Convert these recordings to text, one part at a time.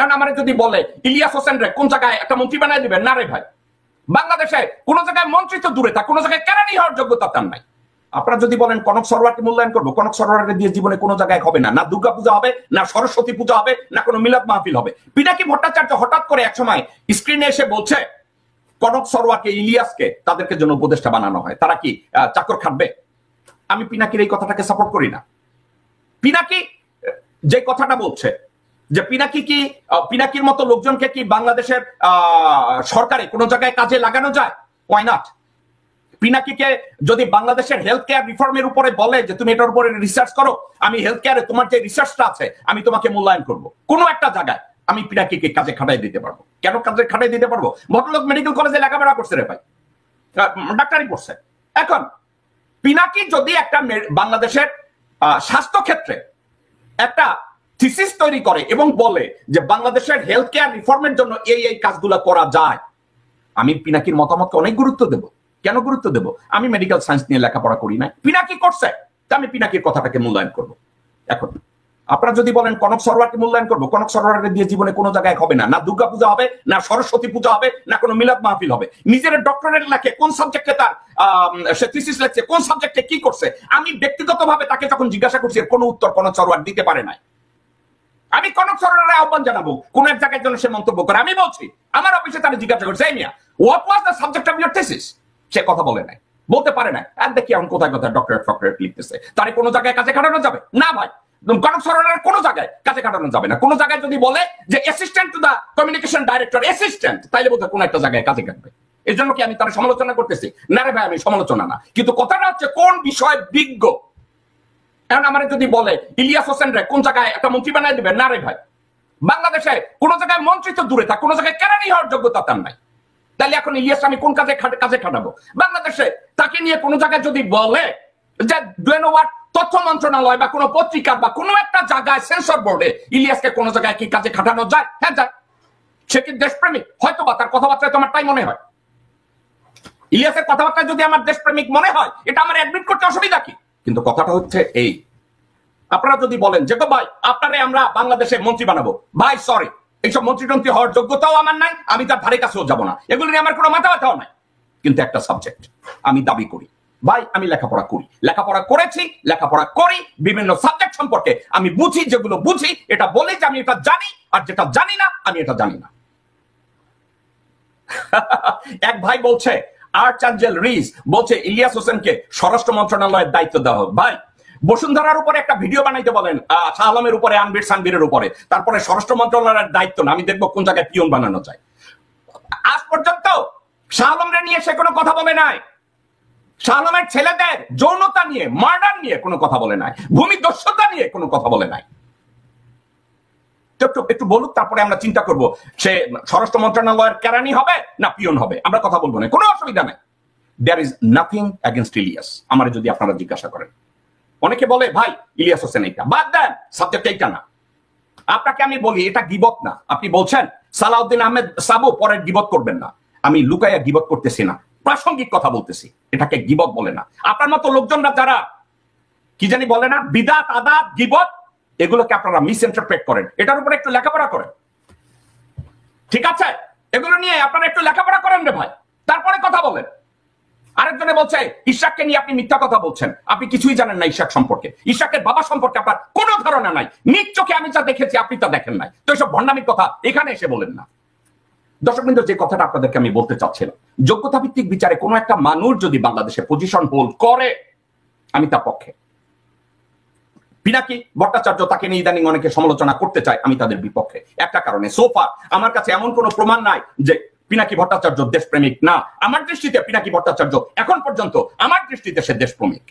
এখন আমার যদি বলে ইলিয়াস হোসেন রে কোন জায়গায় একটা মন্ত্রী বানায় দিবেন, না রে ভাই, বাংলাদেশে কোন জায়গায় মন্ত্রী তো দূরে থাক, কোন জায়গায় কেরানি হওয়ার যোগ্যতা তার নাই। আপনারা যদি বলেন কনক সরোয়ারকে মূল্যায়ন করবো, কনক সরোয়ারকে দিয়ে জীবনে কোনো জায়গায় হবে না, না দুর্গা পূজা হবে, না সরস্বতী পূজা হবে, না কোনো মিলাদ মাহফিল হবে। পিনাকি ভট্টাচার্য হঠাৎ করে একসময় স্ক্রিনে এসে বলছে কনক সরোয়ারকে, ইলিয়াসকে তাদেরকে জন্য উপদেষ্টা বানানো হয়, তারা কি চাকর খাটবে? আমি পিনাকির এই কথাটাকে সাপোর্ট করি না। পিনাকি যে কথাটা বলছে যে পিনাকির মতো লোকজনকে কি বাংলাদেশের সরকারে কোনো জায়গায় কাজে লাগানো যায়, ওয়াই নট? পিনাকিকে যদি বাংলাদেশের হেলথ কেয়ার রিফর্মের উপরে বলে যে তুমি এটার উপরে রিসার্চ করো, আমি হেলথ কেয়ারে তোমার যে রিসার্চটা আছে আমি তোমাকে মূল্যায়ন করব, কোনো একটা জায়গায় আমি পিনাকিকে কাজে খাটাই দিতে পারবো। কেন কাজে খাটাই দিতে পারবো? ভদ্রলোক মেডিকেল কলেজে লেখাপড়া করছে রে ভাই, ডাক্তারি করছে। এখন পিনাকি যদি একটা বাংলাদেশের স্বাস্থ্য ক্ষেত্রে একটা থিসিস তৈরি করে এবং বলে যে বাংলাদেশের হেলথ কেয়ার রিফর্মের জন্য এই কাজগুলো করা যায়, আমি পিনাকির মতামতকে অনেক গুরুত্ব দেব। কেন গুরুত্ব দেব? আমি মেডিকেল সায়েন্স নিয়ে লেখাপড়া করি না, পিনাকি করছে, তা আমি পিনাকির কথাটাকে মূল্যায়ন করব। এখন আপনারা যদি বলেন কনক সরোয়ারকে মূল্যায়ন করবো, কনক সরোয়ারের দিয়ে জীবনে কোনো জায়গায় হবে না, না দুর্গা পূজা হবে, না সরস্বতী পূজা হবে, না কোনো মিলাদ মাহফিল হবে। নিজের ডক্টরেট লেখে, কোন সাবজেক্টে তার সে থিসিস লেখছে, কোন সাবজেক্টে কি করছে, আমি ব্যক্তিগতভাবে তাকে যখন জিজ্ঞাসা করছি এর কোনো উত্তর কনক সরোয়ার দিতে পারে নাই। আমি কনক সরোয়ারের আহ্বান জানাবো কোন এক জায়গায় জন্য সে মন্তব্য করে। আমি বলছি আমার অফিসে তারা জিজ্ঞাসা করছে, এই মিয়া what was the subject of your thesis? সে কথা বলে নাই, বলতে পারে না। আর দেখি এখন কোথায় কোথায় ডক্টরেট লিখতেছে, তার কোনো জায়গায় কাজে খাটানো যাবে না ভাই। কনক সরোয়ারের কোনো জায়গায় কাজে খাটানো যাবে না। কোনো জায়গায় যদি বলে যে assistant to the communication director, assistant, তাইলে বোধহয় কোনো একটা জায়গায় কাজে কাটবে। এই জন্য কি আমি তার সমালোচনা করতেছি? না রে ভাই, আমি সমালোচনা না, কিন্তু কথাটা হচ্ছে কোন বিষয়ে বিজ্ঞ। এখন আমার যদি বলে ইলিয়াস হোসেন রে কোন জায়গায় একটা মন্ত্রী বানায় দিবেন, না রে ভাই, বাংলাদেশে কোন জায়গায় মন্ত্রী তো দূরে থাক, কোন জায়গায় কেরানি হওয়ার যোগ্যতা তার নাই। তাহলে এখন ইলিয়াস আমি কোন কাজে খাটাবো? বাংলাদেশে তাকে নিয়ে কোন জায়গায় যদি বলে যে তথ্য মন্ত্রণালয় বা কোন পত্রিকা বা কোন একটা জায়গায় সেন্সর বোর্ডে ইলিয়াসকে কোন জায়গায় কি কাজে খাটানো যায়? হ্যাঁ যায়। সে কি দেশপ্রেমিক? হয়তো বা তার কথাবার্তায় তোমার তাই মনে হয়। ইলিয়াসের কথাবার্তায় যদি আমার দেশপ্রেমিক মনে হয়, এটা আমার অ্যাডমিট করতে অসুবিধা কি? কিন্তু কথাটা হচ্ছে এই, আপনারা যদি বলেন যে ভাই আপনারে আমরা বাংলাদেশে মন্ত্রী বানাবো, ভাই সরি, এইসব মন্ত্রী হওয়ার যোগ্যতাও আমার নাই, আমি তার ধারে কাছেও যাবো না, এগুলো নিয়ে আমার কোনো মাথা ব্যথাও নাই। কিন্তু একটা সাবজেক্ট আমি দাবি করি, ভাই আমি লেখাপড়া করি, লেখাপড়া করেছি, লেখাপড়া করি, বিভিন্ন সাবজেক্ট সম্পর্কে আমি বুঝি, যেগুলো বুঝি এটা বলি যে আমি এটা জানি, আর যেটা জানি না আমি এটা জানি না। এক ভাই বলছে, আর্চঅ্যাঞ্জেল রিজ বলছে ইলিয়াস হোসেনকে স্বরাষ্ট্র মন্ত্রণালয়ের দায়িত্ব দেওয়া হোক। ভাই বসুন্ধরার উপরে একটা ভিডিও বানাইতে বলেন, শাহ আলমের উপরে, আনবির সানবীরের উপরে, তারপরে স্বরাষ্ট্র মন্ত্রণালয়ের দায়িত্ব না, আমি দেখবো কোন জায়গায় পিয়ন বানানো যায়। আজ পর্যন্ত শাহ আলমরে নিয়ে সে কোনো কথা বলে নাই, শাহ আলমের ছেলেদের যৌনতা নিয়ে, মার্ডার নিয়ে কোনো কথা বলে নাই, ভূমিদস্যুতা নিয়ে কোনো কথা বলে নাই। একটু বলুক, তারপরে আমরা চিন্তা করব সে স্বরাষ্ট্র মন্ত্রণালয়ের কেরানি হবে না পিয়ন হবে, আমরা কথা বলবো না, কোনো অসুবিধা নাই। There is nothing against Ilyas, আমার যদি আপনারা জিজ্ঞাসা করেন। অনেকে বলে ভাই ইলিয়াস হোসেন এইটা বাদ দেন, সাবজেক্ট এইটা না। আপনাকে আমি বলি এটা গিবত না। আপনি বলছেন সালাউদ্দিন আহমেদ সাবু পরের গিবত করবেন না, আমি লুকাইয়া গিবত করতেছি না, প্রাসঙ্গিক কথা বলতেছি, এটাকে গিবত বলে না। আপনার মতো লোকজনরা যারা কি জানি বলে না, বিদাত, আদাত, গিবত, এগুলোকে আপনারা মিস ইন্টারপ্রেট করেন। এটার উপরে একটু লেখাপড়া করেন, ঠিক আছে? এগুলো নিয়ে আপনারা একটু লেখাপড়া করেন রে ভাই, তারপরে কথা বলেন। আরেকজনে বলছে ইশাককে নিয়ে আপনি মিথ্যা কথা বলছেন, আপনি কিছুই জানেন না ইশাক সম্পর্কে, ইশাকের বাবা সম্পর্কে আপনার কোনো ধারণা নাই, নিজ চোখে আমি যা দেখেছি আপনি তা দেখেন নাই, তো এসব ভণ্ডামির কথা এখানে এসে বলেন না। দর্শকবৃন্দ, যে কথাটা আপনাদেরকে আমি বলতে চাচ্ছিলাম, যোগ্যতা ভিত্তিক বিচারে কোনো একটা মানুষ যদি বাংলাদেশে পজিশন হোল্ড করে, আমি তার পক্ষে। পিনাকি ভট্টাচার্য, তাকে নিয়ে ইদানিং অনেকে সমালোচনা করতে চায়, আমি তাদের বিপক্ষে একটা কারণে, সোফা আমার কাছে এমন কোনো প্রমাণ নাই যে পিনাকি ভট্টাচার্য দেশপ্রেমিক না। আমার দৃষ্টিতে পিনাকি ভট্টাচার্য এখন পর্যন্ত আমার দৃষ্টিতে সে দেশপ্রেমিক,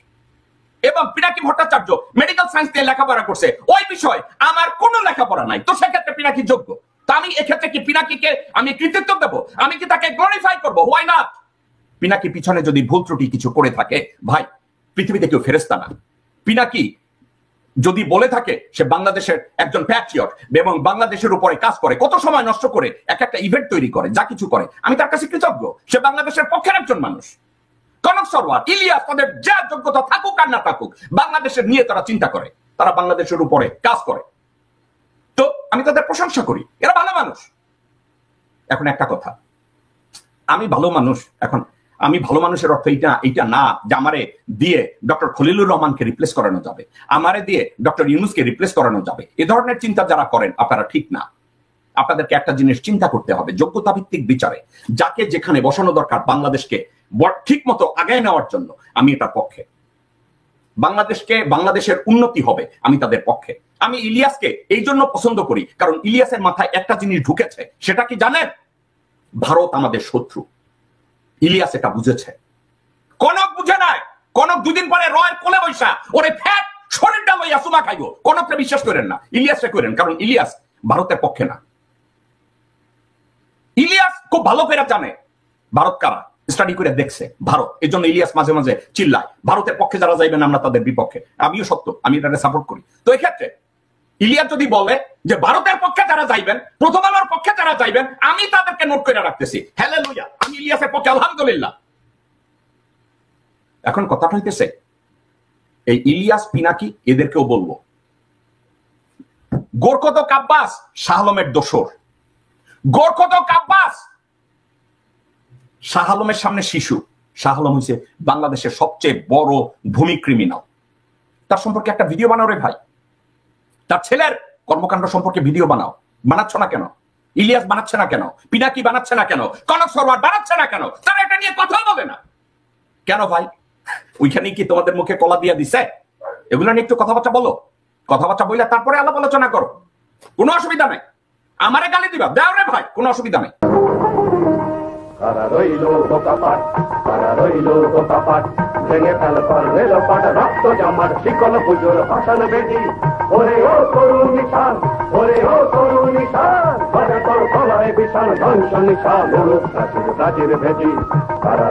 এবং পিনাকি ভট্টাচার্য মেডিকেল সায়েন্স নিয়ে লেখাপড়া করছে, ওই বিষয় আমার কোনো লেখাপড়া নাই, তো সেক্ষেত্রে পিনাকি যোগ্য। তা আমি এক্ষেত্রে কি পিনাকিকে আমি কৃতিত্ব দেবো? আমি কি তাকে গ্লোরিফাই করবো? Why not? পিনাকি পিছনে যদি ভুল ত্রুটি কিছু করে থাকে, ভাই পৃথিবীতে কেউ ফেরেশতা না। পিনাকি যদি বলে থাকে সে বাংলাদেশের একজন প্যাট্রিয়ট এবং বাংলাদেশের উপরে কাজ করে, কত সময় নষ্ট করে এক একটা ইভেন্ট তৈরি করে, যা কিছু করে, আমি তার কাছে কৃতজ্ঞ। সে বাংলাদেশের পক্ষের একজন মানুষ। কনক সরোয়ার, ইলিয়াস, তাদের যা যোগ্যতা থাকুক আর না থাকুক, বাংলাদেশের নিয়ে তারা চিন্তা করে, তারা বাংলাদেশের উপরে কাজ করে। তো আমি তাদের প্রশংসা করি, এরা ভালো মানুষ। এখন একটা কথা, আমি ভালো মানুষ, এখন আমি ভালো মানুষের অর্থ এইটা না যে আমারে দিয়ে ডক্টর খলিলুর রহমানকে রিপ্লেস করানো যাবে, আমারে দিয়ে ডক্টর ইউনূসকে রিপ্লেস করানো যাবে। এ ধরনের চিন্তা যারা করেন আপনারা ঠিক না। আপনাদেরকে একটা জিনিস চিন্তা করতে হবে, যোগ্যতা ভিত্তিক বিচারে যাকে যেখানে বসানো দরকার বাংলাদেশকে ঠিক মতো আগায় নেওয়ার জন্য আমি এটার পক্ষে। বাংলাদেশের উন্নতি হবে, আমি তাদের পক্ষে। আমি ইলিয়াসকে এই জন্য পছন্দ করি কারণ ইলিয়াসের মাথায় একটা জিনিস ঢুকেছে, সেটা কি জানেন? ভারত আমাদের শত্রু। ইলিয়াস এটা বুঝেছে, কনক বুঝে নাই। কনক দুদিন পরে রয়ের কোলে বৈশা ওরে ফ্যাট শরীরটা লইয়া সুমা খাইব। কনককে বিশ্বাস করেন না, ইলিয়াসকে করেন, কারণ ইলিয়াস ভারতের পক্ষে না। ইলিয়াস খুব ভালো করে জানে ভারত কারা, স্টাডি করে দেখছে ভারত। এই জন্য ইলিয়াস মাঝে মাঝে চিল্লায় ভারতের পক্ষে যারা যাইবেন আমরা তাদের বিপক্ষে। আমিও সত্য, আমি এটাকে সাপোর্ট করি। তো এক্ষেত্রে ইলিয়াস যদি বলে যে ভারতের পক্ষে যারা যাইবেন, প্রথম আলোর পক্ষে যারা যাইবেন, আমি তাদেরকে নোট করে রাখতেছি, হালেলুয়া, আমি ইলিয়াসের পক্ষে, আলহামদুলিল্লাহ। এখন কথাটা হইতেছে এই ইলিয়াস পিনাকি এদেরকেও বলবো, গোরখত আব্বাস শাহ আলমের দোসর। গোরখত আব্বাস শাহ আলমের সামনে শিশু। শাহ আলম হয়েছে বাংলাদেশের সবচেয়ে বড় ভূমি ক্রিমিনাল। তার সম্পর্কে একটা ভিডিও বানাও রে ভাই, তার ছেলের কর্মকাণ্ড সম্পর্কে ভিডিও বানাও। বানাচ্ছ না কেন? ইলিয়াস বানাচ্ছে না কেন? পিনাকি বানাচ্ছে না কেন? কনক সরওয়ার বানাচ্ছে না কেন? তারা এটা নিয়ে কথা বলে না কেন ভাই? ওইখানেই কি তোমাদের মুখে কলা দিয়া দিছে? এগুলো নিয়ে একটু কথাবার্তা বলো, কথাবার্তা বললে তারপরে আলাপ আলোচনা করো, কোনো অসুবিধা নেই। আমারে গালি দিবা দাও রে ভাই, কোনো অসুবিধা নেই। কারা রইল বোকাপাট, কারা রইল বোকাপাট, ভেঙে ফেল কর রেল পাট, রক্ত জামার শিকল পুজোর ভাষণ বেদি। ওরে ও করুণ নিশান, ওরে ও করুণ নিশান, তোর গলায় বিশাল ধ্বংস নিশান, প্রাচীর প্রাচীর ভেদি। কারা